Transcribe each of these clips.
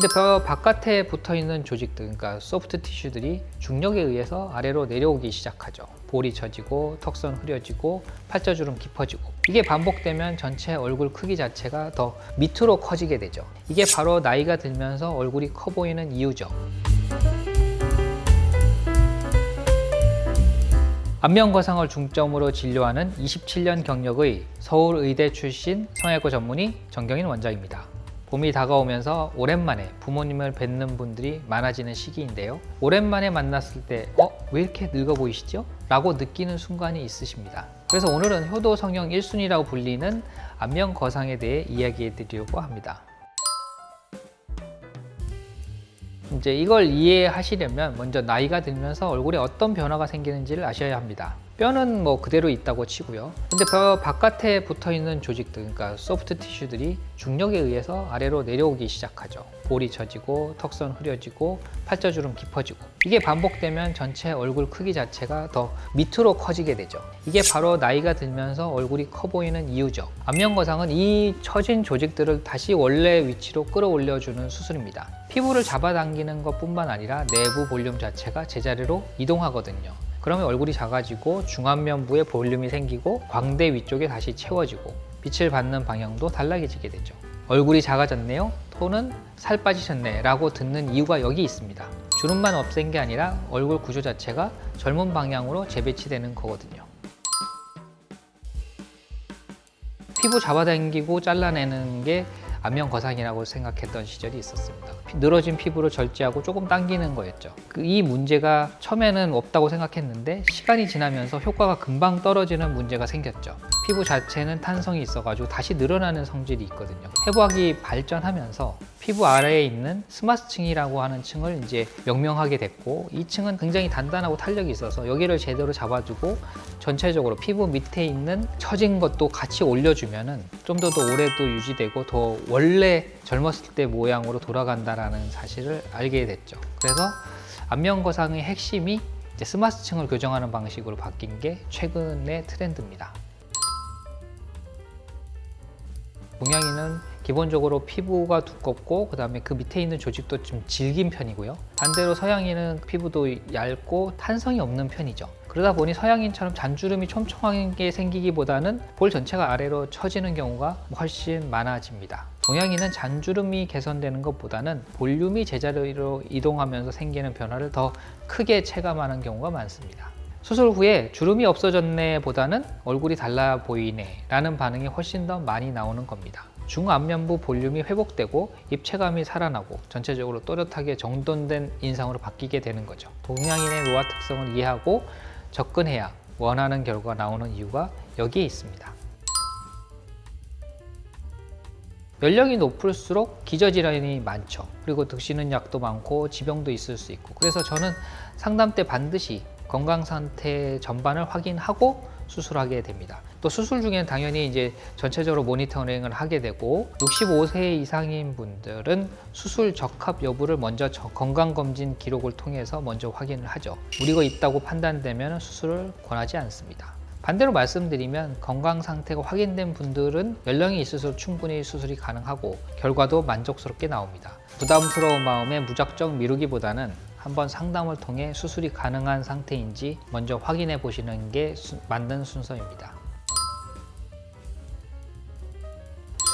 근데 뼈 바깥에 붙어있는 조직들, 그러니까 소프트 티슈들이 중력에 의해서 아래로 내려오기 시작하죠. 볼이 처지고 턱선 흐려지고 팔자주름 깊어지고, 이게 반복되면 전체 얼굴 크기 자체가 더 밑으로 커지게 되죠. 이게 바로 나이가 들면서 얼굴이 커 보이는 이유죠. 안면 거상을 중점으로 진료하는 27년 경력의 서울의대 출신 성형외과 전문의 정경인 원장입니다. 봄이 다가오면서 오랜만에 부모님을 뵙는 분들이 많아지는 시기인데요. 오랜만에 만났을 때 왜 이렇게 늙어 보이시죠? 라고 느끼는 순간이 있으십니다. 그래서 오늘은 효도 성형 1순위라고 불리는 안면 거상에 대해 이야기해 드리려고 합니다. 이제 이걸 이해하시려면 먼저 나이가 들면서 얼굴에 어떤 변화가 생기는지를 아셔야 합니다. 뼈는 그대로 있다고 치고요. 근데 뼈 바깥에 붙어있는 조직들, 그러니까 소프트 티슈들이 중력에 의해서 아래로 내려오기 시작하죠. 볼이 처지고 턱선 흐려지고 팔자주름 깊어지고, 이게 반복되면 전체 얼굴 크기 자체가 더 밑으로 커지게 되죠. 이게 바로 나이가 들면서 얼굴이 커 보이는 이유죠. 안면 거상은 이 처진 조직들을 다시 원래 위치로 끌어올려주는 수술입니다. 피부를 잡아당기는 것뿐만 아니라 내부 볼륨 자체가 제자리로 이동하거든요. 그러면 얼굴이 작아지고 중안면부에 볼륨이 생기고 광대 위쪽에 다시 채워지고 빛을 받는 방향도 달라지게 되죠. 얼굴이 작아졌네요? 또는 살 빠지셨네 라고 듣는 이유가 여기 있습니다. 주름만 없앤 게 아니라 얼굴 구조 자체가 젊은 방향으로 재배치되는 거거든요. 피부 잡아당기고 잘라내는 게 안면 거상이라고 생각했던 시절이 있었습니다. 늘어진 피부를 절제하고 조금 당기는 거였죠. 이 문제가 처음에는 없다고 생각했는데 시간이 지나면서 효과가 금방 떨어지는 문제가 생겼죠. 피부 자체는 탄성이 있어가지고 다시 늘어나는 성질이 있거든요. 해부학이 발전하면서 피부 아래에 있는 스마스층이라고 하는 층을 이제 명명하게 됐고, 이 층은 굉장히 단단하고 탄력이 있어서 여기를 제대로 잡아주고 전체적으로 피부 밑에 있는 처진 것도 같이 올려주면은 좀 더 오래도 유지되고 더 원래 젊었을 때 모양으로 돌아간다라는 사실을 알게 됐죠. 그래서 안면 거상의 핵심이 이제 스마스층을 교정하는 방식으로 바뀐 게 최근의 트렌드입니다. 동양인은 기본적으로 피부가 두껍고 그다음에 그 밑에 있는 조직도 좀 질긴 편이고요. 반대로 서양인은 피부도 얇고 탄성이 없는 편이죠. 그러다 보니 서양인처럼 잔주름이 촘촘하게 생기기보다는 볼 전체가 아래로 처지는 경우가 훨씬 많아집니다. 동양인은 잔주름이 개선되는 것보다는 볼륨이 제자리로 이동하면서 생기는 변화를 더 크게 체감하는 경우가 많습니다. 수술 후에 주름이 없어졌네 보다는 얼굴이 달라 보이네 라는 반응이 훨씬 더 많이 나오는 겁니다. 중안면부 볼륨이 회복되고 입체감이 살아나고 전체적으로 또렷하게 정돈된 인상으로 바뀌게 되는 거죠. 동양인의 노화 특성을 이해하고 접근해야 원하는 결과가 나오는 이유가 여기에 있습니다. 연령이 높을수록 기저질환이 많죠. 그리고 드시는 약도 많고 지병도 있을 수 있고, 그래서 저는 상담 때 반드시 건강 상태 전반을 확인하고 수술하게 됩니다. 또 수술 중에는 당연히 이제 전체적으로 모니터링을 하게 되고, 65세 이상인 분들은 수술 적합 여부를 먼저 건강검진 기록을 통해서 먼저 확인을 하죠. 무리가 있다고 판단되면 수술을 권하지 않습니다. 반대로 말씀드리면 건강 상태가 확인된 분들은 연령이 있을수록 충분히 수술이 가능하고 결과도 만족스럽게 나옵니다. 부담스러운 마음에 무작정 미루기보다는 한번 상담을 통해 수술이 가능한 상태인지 먼저 확인해 보시는 게 맞는 순서입니다.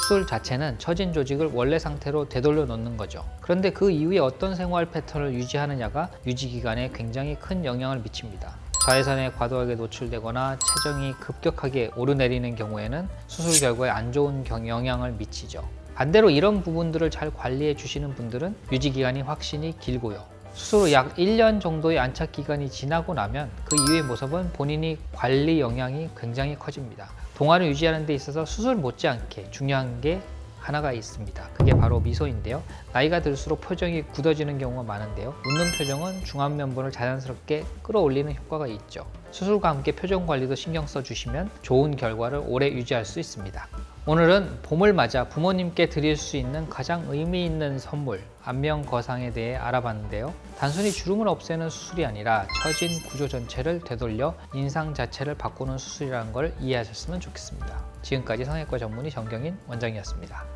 수술 자체는 처진 조직을 원래 상태로 되돌려 놓는 거죠. 그런데 그 이후에 어떤 생활 패턴을 유지하느냐가 유지 기간에 굉장히 큰 영향을 미칩니다. 자외선에 과도하게 노출되거나 체중이 급격하게 오르내리는 경우에는 수술 결과에 안 좋은 영향을 미치죠. 반대로 이런 부분들을 잘 관리해 주시는 분들은 유지 기간이 확실히 길고요. 수술 후 약 1년 정도의 안착 기간이 지나고 나면 그 이후의 모습은 본인이 관리 영향이 굉장히 커집니다. 동안을 유지하는 데 있어서 수술 못지않게 중요한 게 하나가 있습니다. 그게 바로 미소인데요. 나이가 들수록 표정이 굳어지는 경우가 많은데요. 웃는 표정은 중안면부를 자연스럽게 끌어올리는 효과가 있죠. 수술과 함께 표정 관리도 신경 써주시면 좋은 결과를 오래 유지할 수 있습니다. 오늘은 봄을 맞아 부모님께 드릴 수 있는 가장 의미 있는 선물, 안면 거상에 대해 알아봤는데요. 단순히 주름을 없애는 수술이 아니라 처진 구조 전체를 되돌려 인상 자체를 바꾸는 수술이라는 걸 이해하셨으면 좋겠습니다. 지금까지 성형외과 전문의 정경인 원장이었습니다.